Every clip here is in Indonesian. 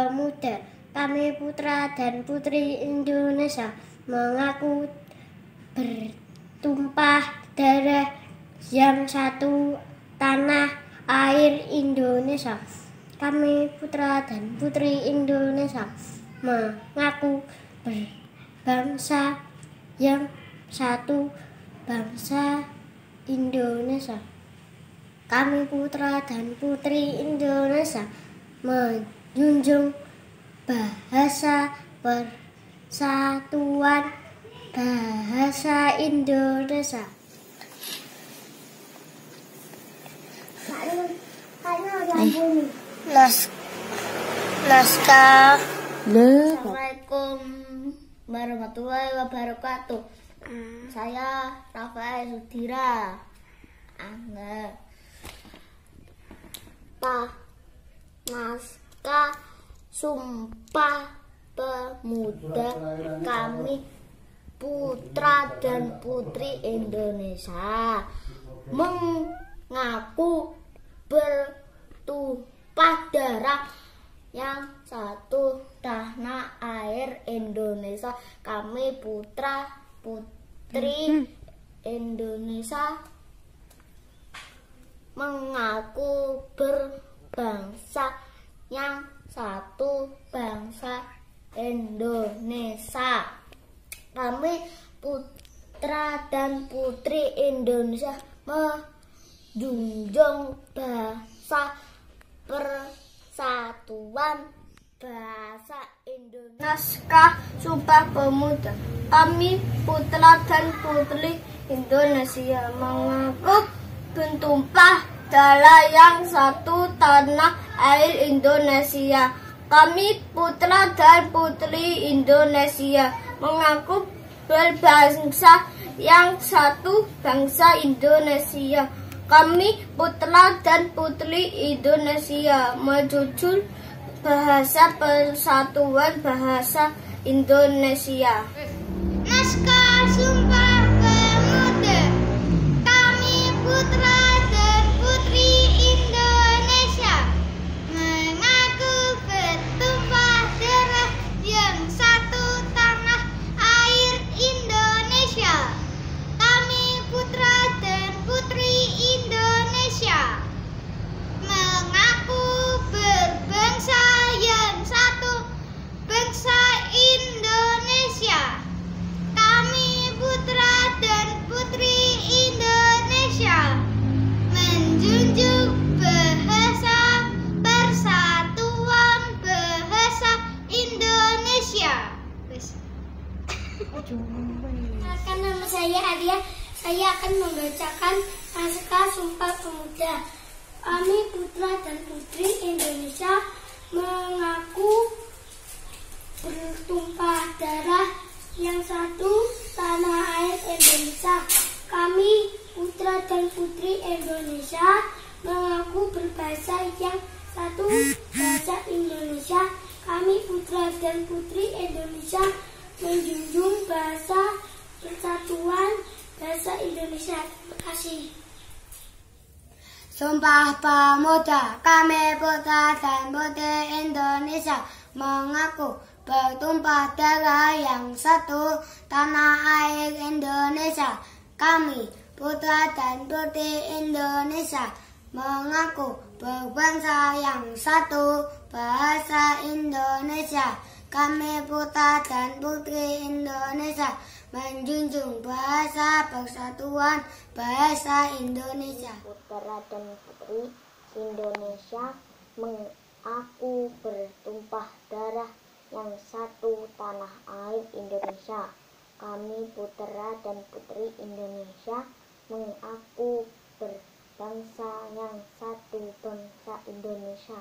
Pemuda, kami putra dan putri Indonesia mengaku bertumpah darah yang satu tanah air Indonesia. Kami putra dan putri Indonesia mengaku berbangsa yang satu, bangsa Indonesia. Kami putra dan putri Indonesia menjunjung bahasa persatuan bahasa Indonesia. Naskah. Assalamualaikum warahmatullahi wabarakatuh. Saya Rafael Sudira. Naskah Sumpah Pemuda, kami putra dan putri Indonesia mengaku bertumpah darah yang satu tanah air Indonesia. Kami putra putri Indonesia mengaku berbangsa yang satu, bangsa Indonesia. Kami putra dan putri Indonesia menjunjung bahasa persatuan bahasa Indonesia. Naskah Sumpah Pemuda, kami putra dan putri Indonesia mengaku bertumpah darah yang satu tanah air Indonesia. Kami putra dan putri Indonesia mengaku berbangsa yang satu, bangsa Indonesia. Kami putra dan putri Indonesia menjunjung bahasa persatuan bahasa Indonesia. Naskah Sumpah Pemuda, kami putra dan putri Indonesia mengaku bertumpah darah yang satu tanah air Indonesia. Kami putra dan putri Indonesia mengaku berbangsa yang satu, bangsa Indonesia. Kami putra dan putri Indonesia menjunjung bahasa persatuan bahasa Indonesia. Nama saya Adia. Saya akan membacakan naskah Sumpah Pemuda. Kami putra dan putri Indonesia mengaku bertumpah darah yang satu tanah air Indonesia. Kami putra dan putri Indonesia mengaku berbahasa yang satu, bahasa Indonesia. Kami putra dan putri Indonesia menjunjung bahasa persatuan bahasa Indonesia. Terima kasih. Sumpah Pemuda, kami putra dan putri Indonesia mengaku bertumpah darah yang satu tanah air Indonesia. Kami putra dan putri Indonesia mengaku berbangsa yang satu, bahasa Indonesia. Kami putra dan putri Indonesia menjunjung bahasa persatuan bahasa Indonesia. Putra dan putri Indonesia mengaku bertumpah darah yang satu tanah air Indonesia. Kami putra dan putri Indonesia mengaku berbangsa yang satu, bangsa Indonesia.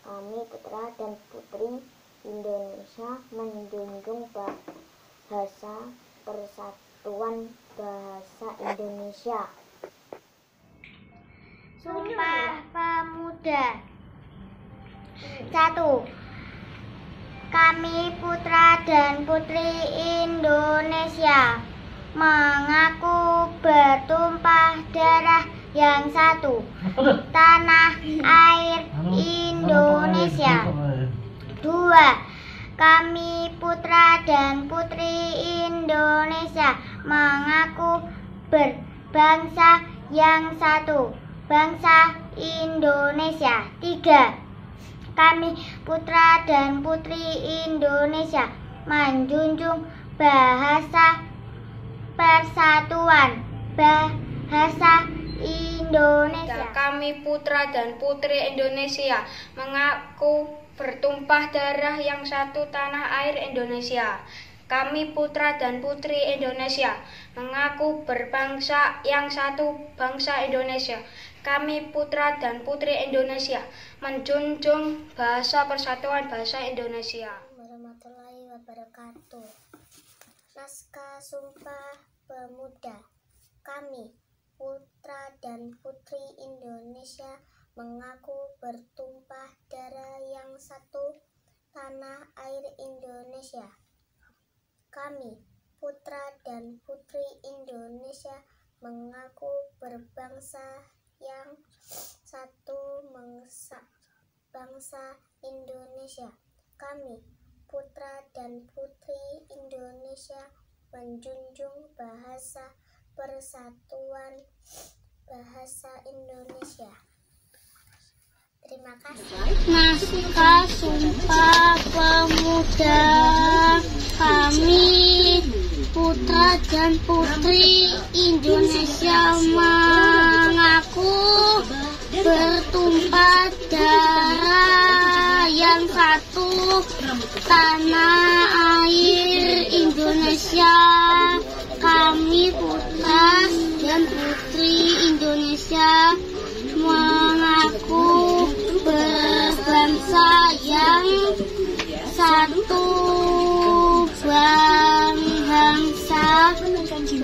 Kami putra dan putri Indonesia menjunjung bahasa persatuan bahasa Indonesia. Sumpah Pemuda. 1. Kami putra dan putri Indonesia mengaku bertumpah darah yang satu, tanah air Indonesia. Dua, kami putra dan putri Indonesia mengaku berbangsa yang satu, bangsa Indonesia. Tiga, kami putra dan putri Indonesia menjunjung bahasa persatuan, bahasa Indonesia. Kami putra dan putri Indonesia mengaku bertumpah darah yang satu, tanah air Indonesia. Kami putra dan putri Indonesia mengaku berbangsa yang satu, bangsa Indonesia. Kami putra dan putri Indonesia menjunjung bahasa persatuan, bahasa Indonesia. Warahmatullahi wabarakatuh. Naskah Sumpah Pemuda. Kami putra dan putri Indonesia mengaku bertumpah darah yang satu, tanah air Indonesia. Kami putra dan putri Indonesia mengaku berbangsa yang satu, bangsa Indonesia. Kami putra dan putri Indonesia menjunjung bahasa persatuan, bahasa Indonesia. Terima kasih. Naskah Sumpah Pemuda. Kami putra dan putri Indonesia mengaku bertumpah darah yang satu, tanah air Indonesia. Kami putra dan putri Indonesia mengaku berbangsa yang satu,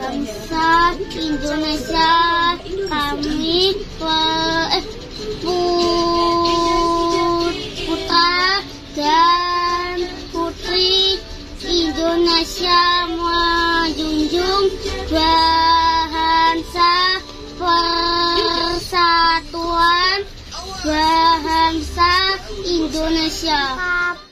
bangsa Indonesia. Kami putra dan putri Indonesia menjunjung bahasa persatuan, bahasa Indonesia.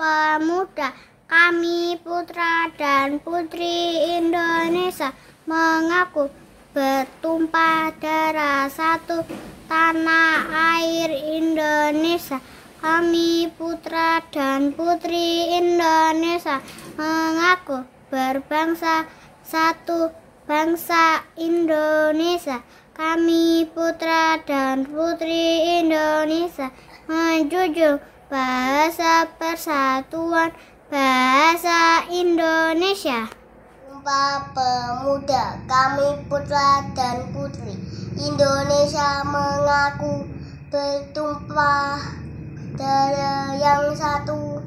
Pemuda. Kami putra dan putri Indonesia mengaku bertumpah darah satu, tanah air Indonesia. Kami putra dan putri Indonesia mengaku berbangsa satu, bangsa Indonesia. Kami putra dan putri Indonesia menjunjung bahasa persatuan, bahasa Indonesia. Sumpah Pemuda. Kami putra dan putri Indonesia mengaku bertumpah darah yang satu,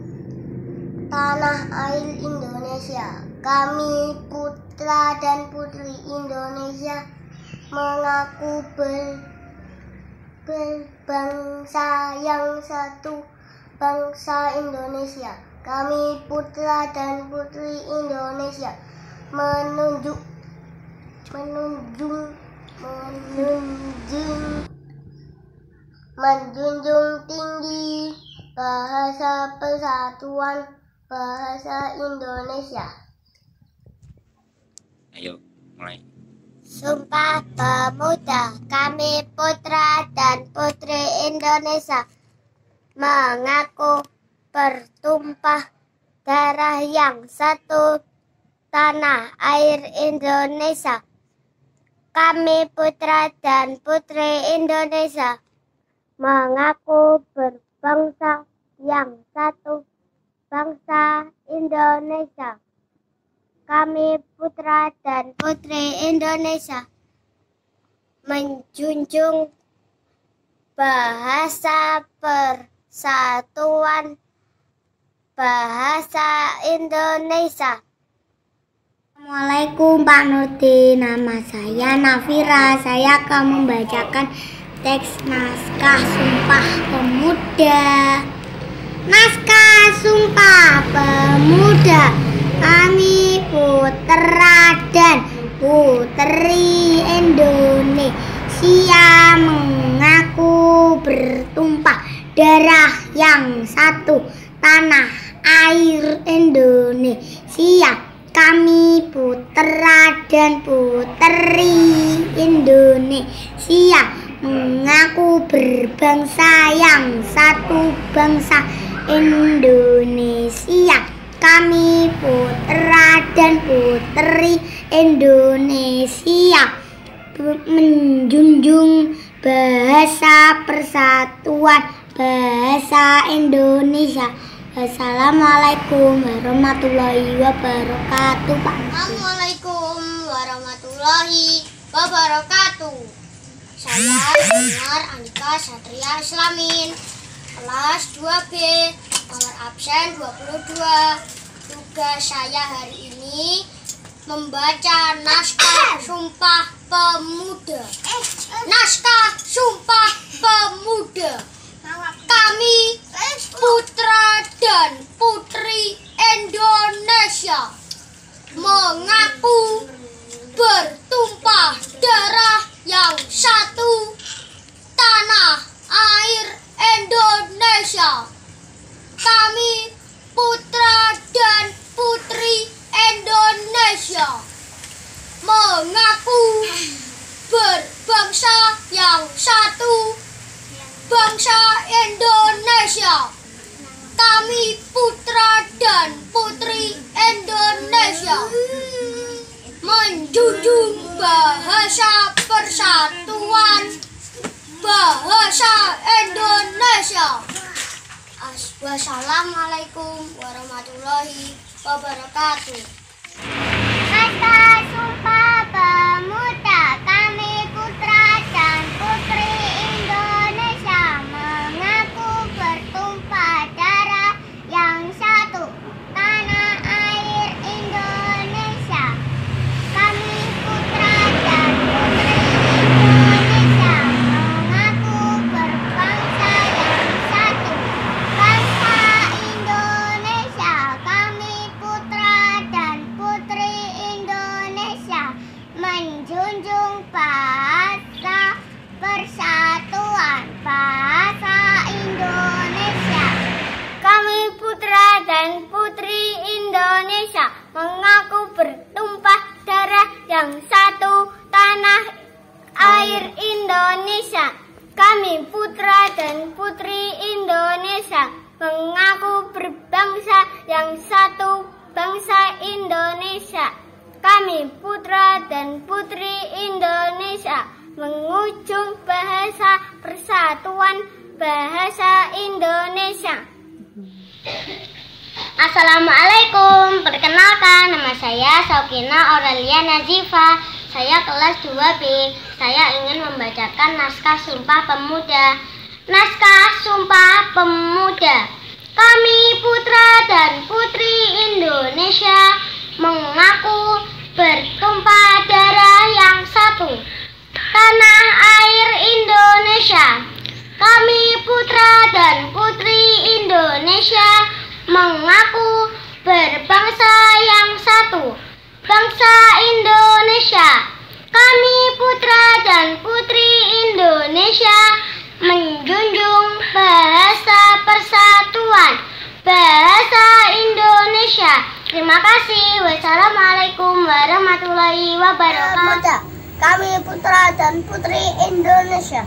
tanah air Indonesia. Kami putra dan putri Indonesia mengaku berbangsa yang satu, bangsa Indonesia. Kami putra dan putri Indonesia menjunjung tinggi bahasa persatuan, bahasa Indonesia. Ayo, mulai. Sumpah Pemuda. Kami putra dan putri Indonesia mengaku bertumpah darah yang satu, tanah air Indonesia. Kami putra dan putri Indonesia mengaku berbangsa yang satu, bangsa Indonesia. Kami putra dan putri Indonesia menjunjung bahasa persatuan, bahasa Indonesia. Assalamualaikum Pak Nurdin, nama saya Nafira. Saya akan membacakan teks naskah Sumpah Pemuda. Naskah Sumpah Pemuda. Kami putra dan putri Indonesia mengaku bertumpah darah yang satu, tanah air Indonesia. Kami putra dan putri Indonesia, mengaku berbangsa yang satu, bangsa Indonesia. Kami putra dan putri Indonesia, menjunjung bahasa persatuan bahasa Indonesia. Assalamualaikum warahmatullahi wabarakatuh. Assalamualaikum warahmatullahi wabarakatuh. Saya Junior Andika Satria Islamin, kelas 2B, nomor absen 22. Tugas saya hari ini membaca naskah Sumpah Pemuda. Naskah Sumpah Pemuda. Kami putra dan putri Indonesia mengaku bertumpah darah yang satu, tanah air Indonesia. Kami putra dan putri Indonesia mengaku berbangsa yang satu, bangsa Indonesia. Kami putra dan putri Indonesia menjunjung bahasa persatuan bahasa Indonesia. Wassalamualaikum warahmatullahi wabarakatuh. Naskah Sumpah Pemuda. Kami putra dan putri Indonesia, mengaku bertumpah darah yang satu, tanah air Indonesia. Kami putra dan putri Indonesia, mengaku berbangsa yang satu, bangsa Indonesia. Kami putra dan putri Indonesia, menjunjung bahasa persatuan bahasa Indonesia. Kami putra dan putri Indonesia, mengaku bertumpah darah yang satu, tanah air Indonesia. Kami putra dan putri Indonesia, mengaku berbangsa yang satu, bangsa Indonesia. Kami putra dan putri Indonesia, menjunjung bahasa persatuan bahasa Indonesia. Assalamualaikum, perkenalkan nama saya Saukina Aurelia Nazifa. Saya kelas 2B. Saya ingin membacakan naskah Sumpah Pemuda. Naskah Sumpah Pemuda. Kami putra dan putri Indonesia, mengaku bertumpah darah yang satu, tanah air Indonesia. Kami putra dan putri Indonesia, mengaku berbangsa yang satu, bangsa Indonesia. Kami putra dan putri Indonesia, menjunjung bahasa persatuan bahasa Indonesia. Terima kasih. Wassalamualaikum warahmatullahi wabarakatuh. Kami putra dan putri Indonesia,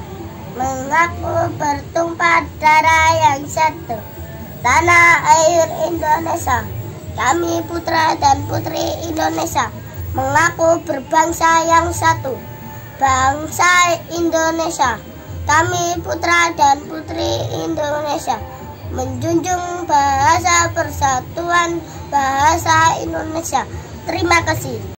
mengaku bertumpah darah yang satu, tanah air Indonesia. Kami putra dan putri Indonesia, mengaku berbangsa yang satu, bangsa Indonesia. Kami putra dan putri Indonesia, menjunjung bahasa persatuan bahasa Indonesia. Terima kasih.